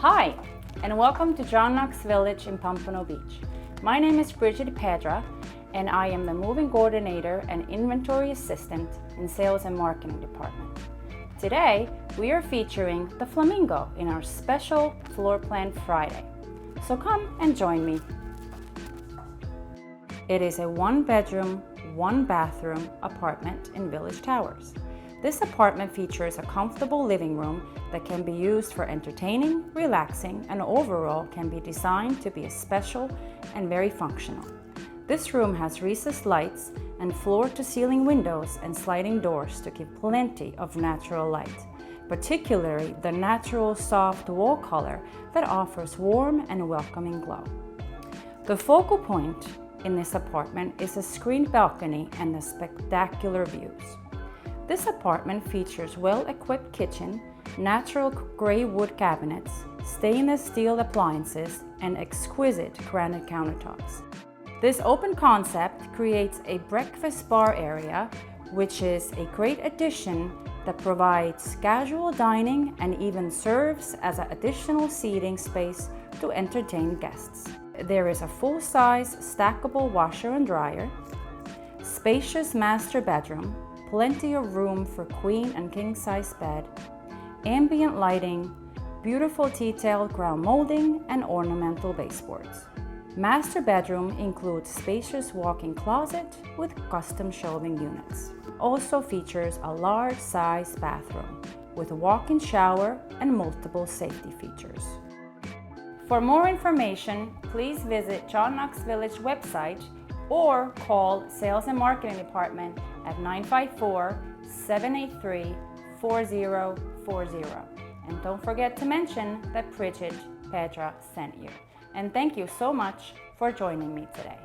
Hi, and welcome to John Knox Village in Pompano Beach. My name is Birgit Pedra, and I am the moving coordinator and inventory assistant in sales and marketing department. Today, we are featuring the Flamingo in our special Floorplan Friday. So come and join me. It is a one-bedroom, one-bathroom apartment in Village Towers. This apartment features a comfortable living room that can be used for entertaining, relaxing, and overall can be designed to be special and very functional. This room has recessed lights and floor-to-ceiling windows and sliding doors to give plenty of natural light, particularly the natural soft wall color that offers warm and welcoming glow. The focal point in this apartment is a screened balcony and the spectacular views. This apartment features well-equipped kitchen, natural gray wood cabinets, stainless steel appliances, and exquisite granite countertops. This open concept creates a breakfast bar area, which is a great addition that provides casual dining and even serves as an additional seating space to entertain guests. There is a full-size stackable washer and dryer, spacious master bedroom, plenty of room for queen and king-size bed, ambient lighting, beautiful detailed ground molding, and ornamental baseboards. Master bedroom includes spacious walk-in closet with custom shelving units. Also features a large-size bathroom with a walk-in shower and multiple safety features. For more information, please visit John Knox Village website or call Sales and Marketing Department at 954-783-4040. And don't forget to mention that Birgit Pedra sent you. And thank you so much for joining me today.